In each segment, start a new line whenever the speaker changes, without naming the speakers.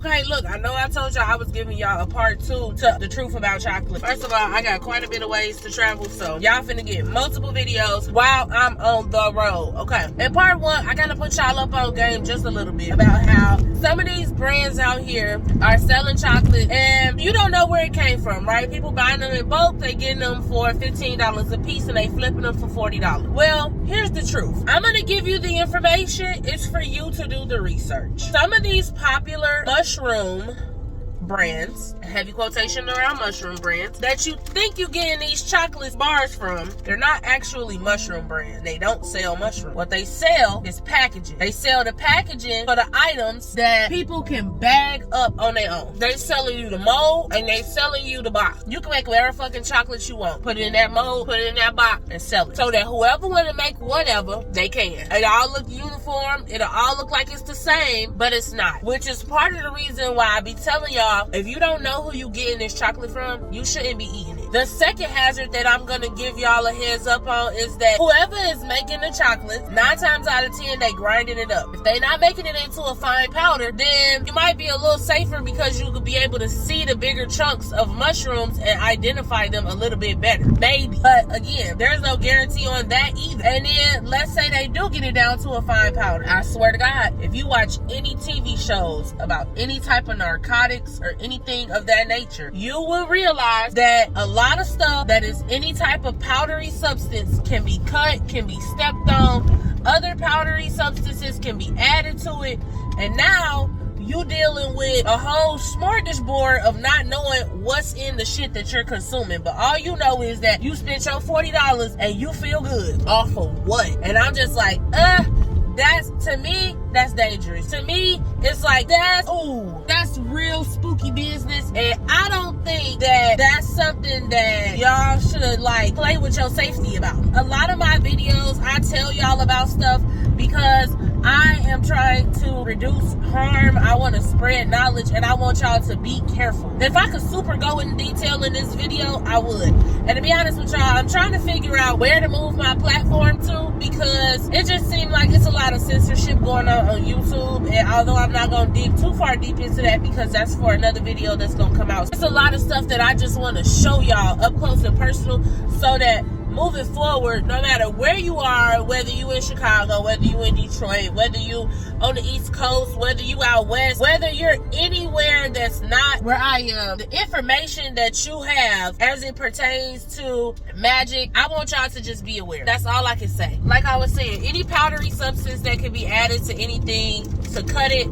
Okay, look, I know I told y'all I was giving y'all a part 2 to the truth about chocolate. First of all, I got quite a bit of ways to travel, so y'all finna get multiple videos while I'm on the road, okay? In part 1, I gotta put y'all up on game just a little bit about how some of these brands out here are selling chocolate and you don't know where it came from, right? People buying them in bulk, they getting them for $15 a piece and they flipping them for $40. Well, here's the truth. I'm gonna give you the information. It's for you to do the research. Some of these popular mushroom brands, heavy quotation around mushroom brands, that you think you getting these chocolate bars from, they're not actually mushroom brands. They don't sell mushroom. What they sell is packaging. They sell the packaging for the items that people can bag up on their own. They selling you the mold and they selling you the box. You can make whatever fucking chocolate you want. Put it in that mold, put it in that box, and sell it. So that whoever want to make whatever, they can. It all look uniform. It'll all look like it's the same, but it's not. Which is part of the reason why I be telling y'all, if you don't know who you getting this chocolate from, you shouldn't be eating it. The second hazard that I'm gonna give y'all a heads up on is that whoever is making the chocolate, 9 times out of 10, they grinding it up. If they not making it into a fine powder, then you might be a little safer because you could be able to see the bigger chunks of mushrooms and identify them a little bit better. Maybe. But again, there's no guarantee on that either. And then let's say they do get it down to a fine powder. I swear to God, if you watch any TV shows about any type of narcotics or anything of that nature, you will realize that a lot of stuff that is any type of powdery substance can be cut, can be stepped on. Other powdery substances can be added to it. And now you dealing with a whole smorgasbord of not knowing what's in the shit that you're consuming. But all you know is that you spent your $40 and you feel good off of what? And I'm just like, to me, that's dangerous. To me, it's like, that's real spooky business. And I don't think that that's something that y'all should like play with your safety about. A lot of my videos, I tell y'all about stuff because I am trying to reduce harm. I want to spread knowledge and I want y'all to be careful. If I could super go in detail in this video, I would. And to be honest with y'all, I'm trying to figure out where to move my platform to because it just seemed like it's a lot of censorship going on YouTube. And although I'm not going to dig too far deep into that because that's for another video that's going to come out. It's a lot of stuff that I just want to show y'all up close and personal so that moving forward, no matter where you are, whether you in Chicago, whether you in Detroit, whether you on the East Coast, whether you out west, whether you're anywhere that's not where I am, the information that you have as it pertains to magic, I want y'all to just be aware. That's all I can say. Like I was saying, any powdery substance that can be added to anything to cut it,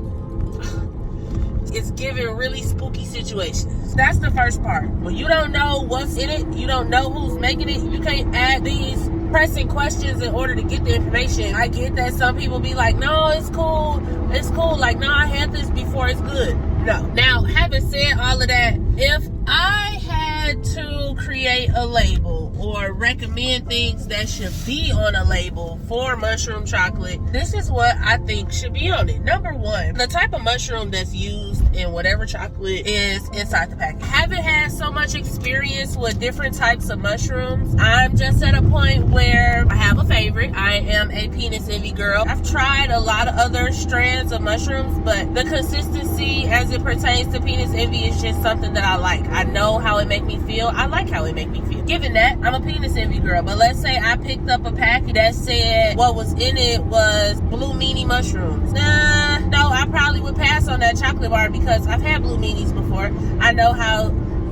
it's giving really spooky situations. That's the first part. When you don't know what's in it, you don't know who's making it, you can't add these pressing questions in order to get the information. I get that some people be like, no, it's cool. It's cool. Like, no, I had this before. It's good. No. Now, having said all of that, if I had to create a label or recommend things that should be on a label for mushroom chocolate, this is what I think should be on it. Number 1, the type of mushroom that's used in whatever chocolate is inside the package. I haven't had so much experience with different types of mushrooms. I'm just at a point where I have a favorite. I am a penis envy girl. I've tried a lot of other strands of mushrooms, but the consistency as it pertains to penis envy is just something that I like. I know how it make me feel. I like how it make me feel. Given that, I'm a penis envy girl, but let's say I picked up a package that said what was in it was blue meanie mushrooms. No, I probably would pass on that chocolate bar because I've had blue meanies before. I know how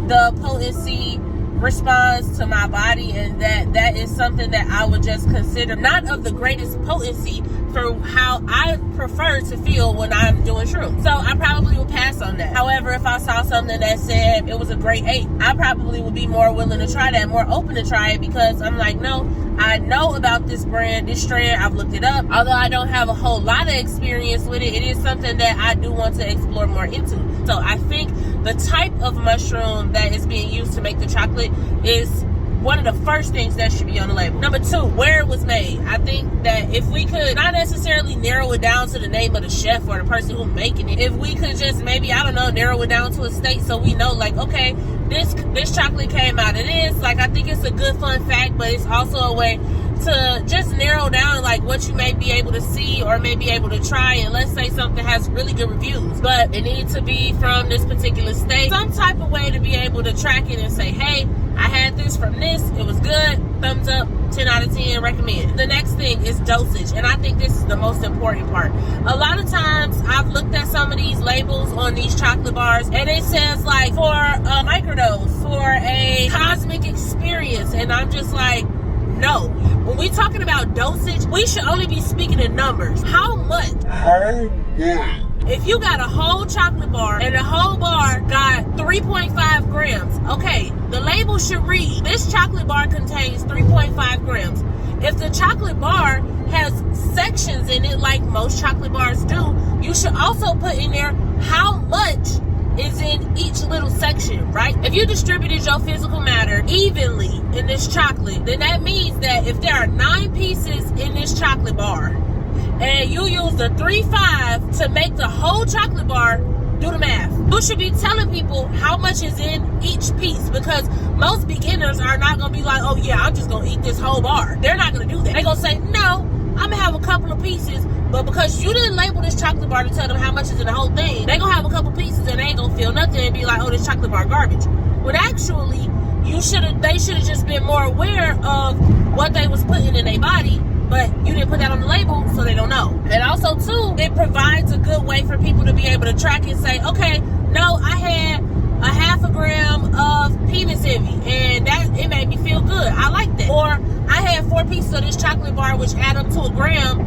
the potency responds to my body, and that is something that I would just consider not of the greatest potency for how I prefer to feel when I'm doing shrooms. So I probably would pass on that. However, if I saw something that said it was a grade 8, I probably would be more willing to try that, more open to try it, because I'm like, no, I know about this brand, this strand, I've looked it up. Although I don't have a whole lot of experience with it, it is something that I do want to explore more into. So I think the type of mushroom that is being used to make the chocolate is one of the first things that should be on the label. Number 2, where it was made. I think that if we could not necessarily narrow it down to the name of the chef or the person who's making it, if we could just maybe, I don't know, narrow it down to a state so we know, like, okay, this chocolate came out of this. Like, I think it's a good fun fact, but it's also a way to just narrow down like what you may be able to see or may be able to try. And let's say something has really good reviews, but it needs to be from this particular state. Some type of way to be able to track it and say, hey, I had this from this, it was good, thumbs up, 10 out of 10, recommend. The next thing is dosage, and I think this is the most important part. A lot of times I've looked at some of these labels on these chocolate bars and it says like for a microdose, for a cosmic experience, and I'm just like, no. When we're talking about dosage, we should only be speaking in numbers. How much? If you got a whole chocolate bar and the whole bar got 3.5 grams, okay, the label should read, this chocolate bar contains 3.5 grams. If the chocolate bar has sections in it, like most chocolate bars do, you should also put in there how much is in each little section, right? If you distributed your physical matter evenly in this chocolate, then that means that if there are 9 pieces in this chocolate bar and you use the 3.5 to make the whole chocolate bar, do the math. You should be telling people how much is in each piece, because most beginners are not gonna be like, oh yeah, I'm just gonna eat this whole bar. They're not gonna do that. They're gonna say, no, I'm gonna have a couple of pieces, but because you didn't label this chocolate bar to tell them how much is in the whole thing, they gonna have a couple pieces and they ain't gonna feel nothing and be like, oh, this chocolate bar garbage. But actually, they should have just been more aware of what they was putting in their body, but you didn't put that on the label, so they don't know. And also too, it provides a good way for people to be able to track and say, okay, no, I had a half a gram of penis envy, and that it made me feel good. I like that. Or I had 4 pieces of this chocolate bar, which add up to a gram,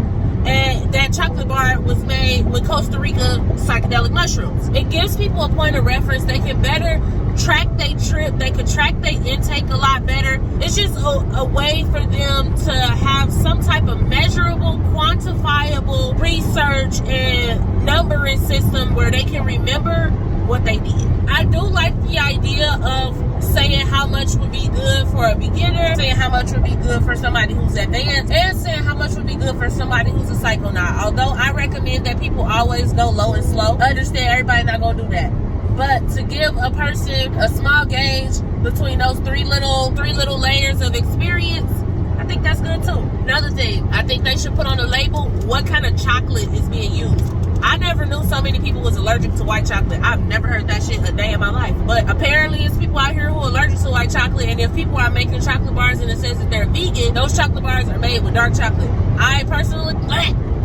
and that chocolate bar was made with Costa Rica psychedelic mushrooms. It gives people a point of reference. They can better track their trip. They can track their intake a lot better. It's just a way for them to have some type of measurable, quantifiable research and numbering system where they can remember what they did. I do like the idea of saying how much would be good for a beginner, saying how much would be good for somebody who's advanced, and saying how much would be good for somebody who's a psychonaut. Although I recommend that people always go low and slow. Understand everybody not gonna do that. But to give a person a small gauge between those three little layers of experience, I think that's good too. Another thing, I think they should put on the label what kind of chocolate is being used. I never knew so many people was allergic to white chocolate. I've never heard that shit a day in my life. But apparently it's people out here who are allergic to white chocolate, and if people are making chocolate bars and it says that they're vegan, those chocolate bars are made with dark chocolate. I personally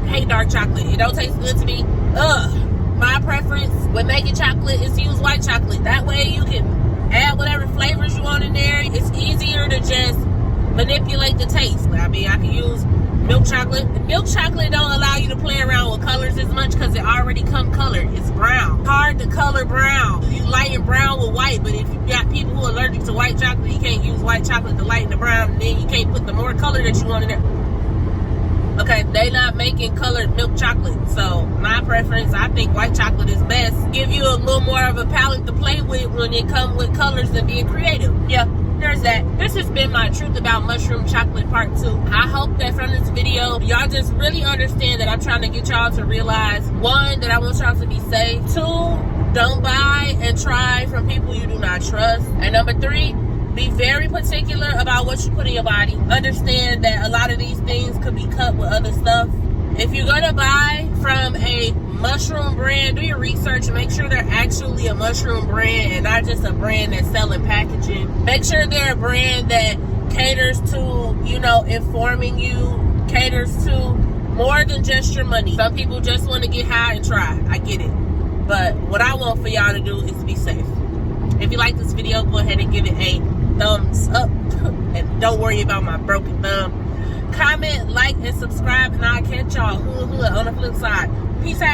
hate dark chocolate. It don't taste good to me. My preference when making chocolate is to use white chocolate. That way you can add whatever flavors you want in there. It's easier to just manipulate the taste. I mean, I can use milk chocolate. Milk chocolate don't allow you to play around with colors as much because it already come colored. It's brown. Hard to color brown. You lighten brown with white, but if you got people who are allergic to white chocolate, you can't use white chocolate to lighten the brown, and then you can't put the more color that you want in there. Okay, they not making colored milk chocolate, so my preference, I think white chocolate is best. Give you a little more of a palette to play with when it comes with colors and being creative. Yeah, there's that. This has been my Truth About Mushroom Chocolate Part 2. I hope that from this video, y'all just really understand that I'm trying to get y'all to realize, 1, that I want y'all to be safe. 2, don't buy and try from people you do not trust. And number 3, be very particular about what you put in your body. Understand that a lot of these things could be cut with other stuff. If you're gonna buy from a mushroom brand, do your research. Make sure they're actually a mushroom brand and not just a brand that's selling packaging. Make sure they're a brand that caters to, you know, informing you, caters to more than just your money. Some people just want to get high and try. I get it. But what I want for y'all to do is be safe. If you like this video, go ahead and give it a thumbs up. And don't worry about my broken thumb. Comment, like, and subscribe, and I'll catch y'all on the flip side. Peace out.